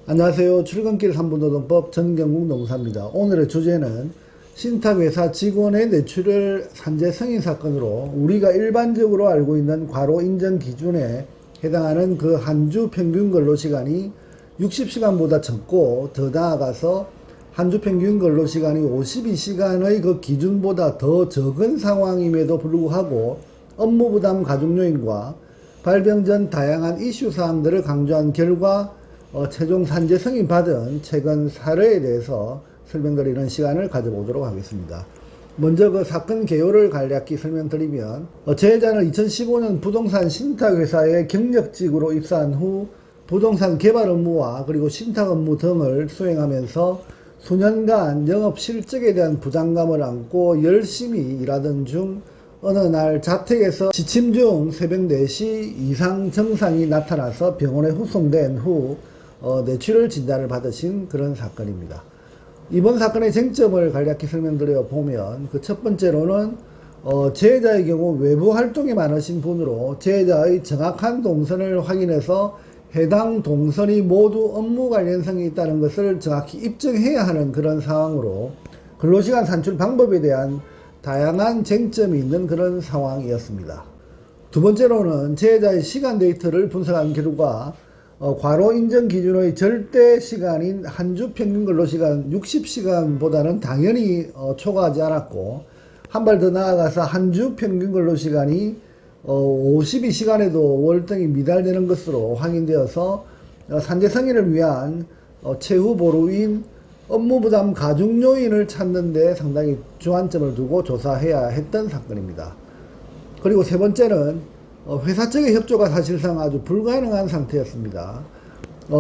안녕하세요. 출근길 3분 노동법 전경국 노무사입니다. 오늘의 주제는 신탁회사 직원의 뇌출혈 산재 승인 사건으로 우리가 일반적으로 알고 있는 과로 인정 기준에 해당하는 그 한 주 평균 근로시간이 60시간보다 적고, 더 나아가서 한 주 평균 근로시간이 52시간의 그 기준보다 더 적은 상황임에도 불구하고 업무부담 가중요인과 발병 전 다양한 이슈 사항들을 강조한 결과 최종 산재 승인 받은 최근 사례에 대해서 설명드리는 시간을 가져보도록 하겠습니다. 먼저 그 사건 개요를 간략히 설명드리면, 제자는 2015년 부동산 신탁회사에 경력직으로 입사한 후 부동산 개발 업무와 그리고 신탁 업무 등을 수행하면서 수년간 영업 실적에 대한 부담감을 안고 열심히 일하던 중 어느 날 자택에서 지침 중 새벽 4시 이상 증상이 나타나서 병원에 후송된 후 뇌출혈 진단을 받으신 그런 사건입니다. 이번 사건의 쟁점을 간략히 설명드려 보면, 그 첫 번째로는 재해자의 경우 외부 활동이 많으신 분으로 재해자의 정확한 동선을 확인해서 해당 동선이 모두 업무 관련성이 있다는 것을 정확히 입증해야 하는 그런 상황으로 근로시간 산출 방법에 대한 다양한 쟁점이 있는 그런 상황이었습니다. 두 번째로는 재해자의 시간 데이터를 분석한 결과 과로 인정 기준의 절대 시간인 한 주 평균 근로시간 60시간보다는 당연히 초과하지 않았고, 한 발 더 나아가서 한 주 평균 근로시간이 52시간에도 월등히 미달되는 것으로 확인되어서 산재 승인을 위한 최후 보루인 업무부담 가중 요인을 찾는 데 상당히 주안점을 두고 조사해야 했던 사건입니다. 그리고 세 번째는 회사 측의 협조가 사실상 아주 불가능한 상태였습니다.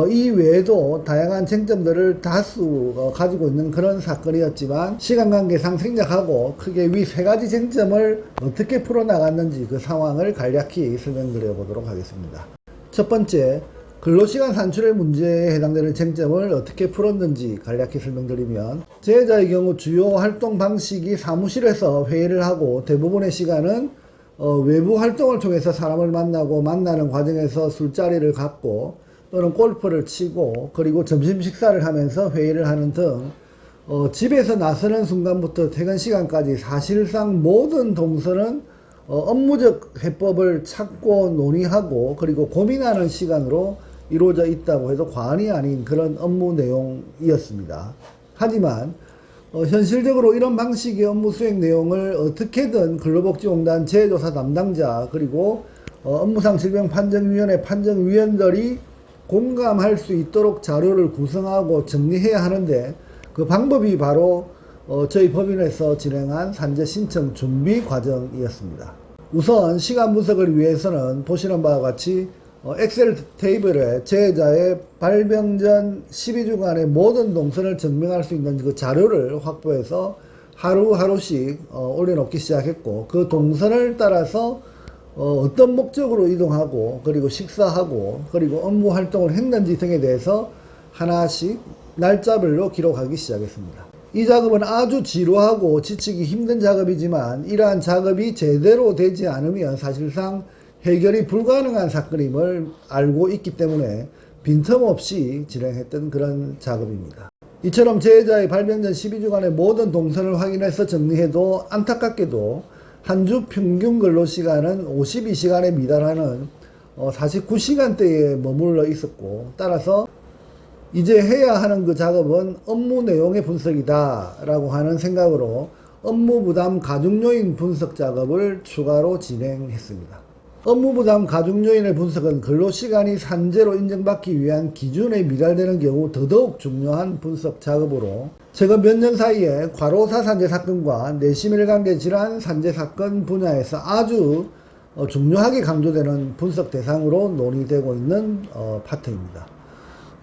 이 외에도 다양한 쟁점들을 다수 가지고 있는 그런 사건이었지만, 시간 관계상 생략하고 크게 위 세 가지 쟁점을 어떻게 풀어나갔는지 그 상황을 간략히 설명드려 보도록 하겠습니다. 첫 번째, 근로시간 산출의 문제에 해당되는 쟁점을 어떻게 풀었는지 간략히 설명드리면, 재해자의 경우 주요 활동 방식이 사무실에서 회의를 하고 대부분의 시간은 외부 활동을 통해서 사람을 만나고, 만나는 과정에서 술자리를 갖고 또는 골프를 치고, 그리고 점심 식사를 하면서 회의를 하는 등 집에서 나서는 순간부터 퇴근 시간까지 사실상 모든 동선은 업무적 해법을 찾고 논의하고 그리고 고민하는 시간으로 이루어져 있다고 해도 과언이 아닌 그런 업무 내용이었습니다. 하지만 현실적으로 이런 방식의 업무 수행 내용을 어떻게든 근로복지공단 재조사 담당자 그리고 업무상 질병판정위원회 판정위원들이 공감할 수 있도록 자료를 구성하고 정리해야 하는데, 그 방법이 바로 저희 법인에서 진행한 산재 신청 준비 과정이었습니다. 우선 시간 분석을 위해서는 보시는 바와 같이 엑셀 테이블에 재해자의 발병 전 12주간의 모든 동선을 증명할 수 있는 그 자료를 확보해서 하루하루씩 올려놓기 시작했고, 그 동선을 따라서 어떤 목적으로 이동하고 그리고 식사하고 그리고 업무 활동을 했는지 등에 대해서 하나씩 날짜별로 기록하기 시작했습니다. 이 작업은 아주 지루하고 지치기 힘든 작업이지만, 이러한 작업이 제대로 되지 않으면 사실상 해결이 불가능한 사건임을 알고 있기 때문에 빈틈없이 진행했던 그런 작업입니다. 이처럼 재해자의 발병 전 12주간의 모든 동선을 확인해서 정리해도 안타깝게도 한 주 평균 근로시간은 52시간에 미달하는 49시간대에 머물러 있었고, 따라서 이제 해야 하는 그 작업은 업무 내용의 분석이다 라고 하는 생각으로 업무부담 가중요인 분석 작업을 추가로 진행했습니다. 업무부담 가중요인의 분석은 근로시간이 산재로 인정받기 위한 기준에 미달되는 경우 더더욱 중요한 분석 작업으로, 최근 몇 년 사이에 과로사 산재 사건과 내심일관계 질환 산재 사건 분야에서 아주 중요하게 강조되는 분석 대상으로 논의되고 있는 파트입니다.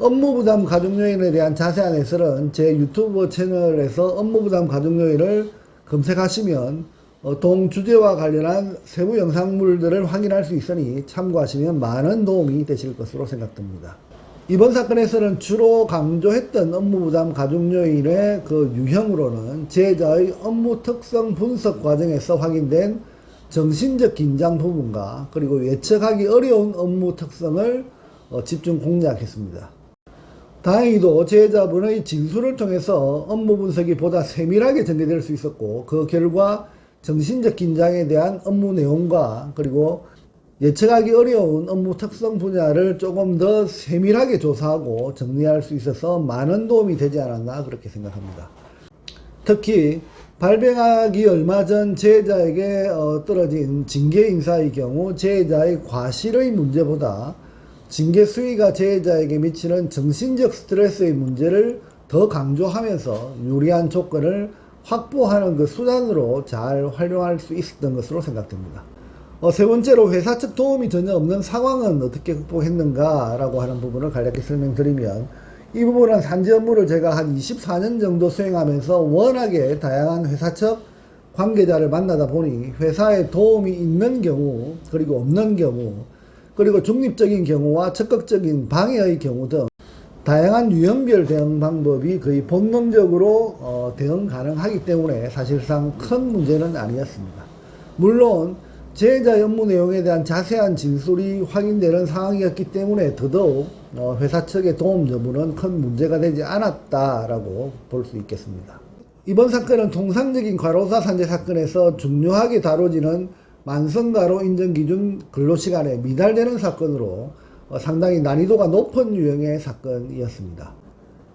업무부담 가중요인에 대한 자세한 해설은 제 유튜브 채널에서 업무부담 가중요인을 검색하시면 동주제와 관련한 세부 영상물들을 확인할 수 있으니 참고하시면 많은 도움이 되실 것으로 생각됩니다. 이번 사건에서는 주로 강조했던 업무부담 가중요인의 그 유형으로는 재해자의 업무 특성 분석 과정에서 확인된 정신적 긴장 부분과 그리고 예측하기 어려운 업무 특성을 집중 공략했습니다. 다행히도 제자분의 진술을 통해서 업무 분석이 보다 세밀하게 전개될 수 있었고, 그 결과 정신적 긴장에 대한 업무 내용과 그리고 예측하기 어려운 업무 특성 분야를 조금 더 세밀하게 조사하고 정리할 수 있어서 많은 도움이 되지 않았나 그렇게 생각합니다. 특히 발병하기 얼마 전 제자에게 떨어진 징계 인사의 경우 제자의 과실의 문제보다 징계 수위가 제자에게 미치는 정신적 스트레스의 문제를 더 강조하면서 유리한 조건을 확보하는 그 수단으로 잘 활용할 수 있었던 것으로 생각됩니다. 세 번째로 회사 측 도움이 전혀 없는 상황은 어떻게 극복했는가 라고 하는 부분을 간략히 설명드리면, 이 부분은 산재 업무를 제가 한 24년 정도 수행하면서 워낙에 다양한 회사 측 관계자를 만나다 보니 회사에 도움이 있는 경우 그리고 없는 경우 그리고 중립적인 경우와 적극적인 방해의 경우 등 다양한 유형별 대응 방법이 거의 본능적으로 대응 가능하기 때문에 사실상 큰 문제는 아니었습니다. 물론 제자 업무 내용에 대한 자세한 진술이 확인되는 상황이었기 때문에 더더욱 회사 측의 도움 여부는 큰 문제가 되지 않았다라고 볼 수 있겠습니다. 이번 사건은 통상적인 과로사 산재 사건에서 중요하게 다뤄지는 만성과로 인정기준 근로시간에 미달되는 사건으로 상당히 난이도가 높은 유형의 사건이었습니다.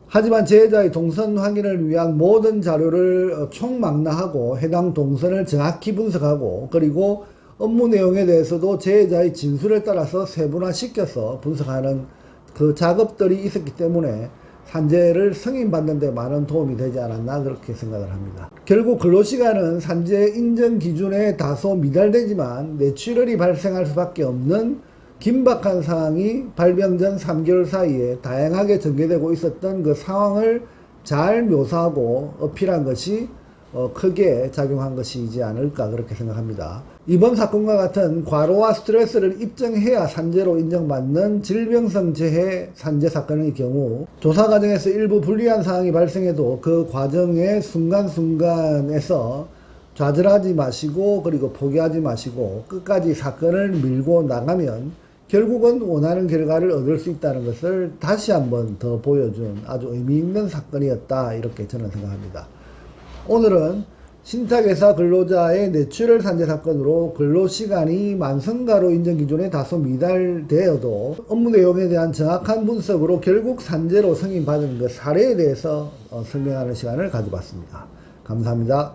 하지만 제자의 동선 확인을 위한 모든 자료를 총망라하고 해당 동선을 정확히 분석하고 그리고 업무 내용에 대해서도 제자의 진술에 따라서 세분화시켜서 분석하는 그 작업들이 있었기 때문에 산재를 승인받는 데 많은 도움이 되지 않았나 그렇게 생각을 합니다. 결국 근로시간은 산재 인정 기준에 다소 미달되지만 뇌출혈이 발생할 수밖에 없는 긴박한 상황이 발병 전 3개월 사이에 다양하게 전개되고 있었던 그 상황을 잘 묘사하고 어필한 것이 크게 작용한 것이지 않을까 그렇게 생각합니다. 이번 사건과 같은 과로와 스트레스를 입증해야 산재로 인정받는 질병성 재해 산재 사건의 경우 조사 과정에서 일부 불리한 상황이 발생해도 그 과정의 순간순간에서 좌절하지 마시고 그리고 포기하지 마시고 끝까지 사건을 밀고 나가면 결국은 원하는 결과를 얻을 수 있다는 것을 다시 한번 더 보여준 아주 의미 있는 사건이었다 이렇게 저는 생각합니다. 오늘은 신탁회사 근로자의 뇌출혈 산재 사건으로 근로시간이 만성과로 인정 기준에 다소 미달되어도 업무 내용에 대한 정확한 분석으로 결국 산재로 승인받은 그 사례에 대해서 설명하는 시간을 가져봤습니다. 감사합니다.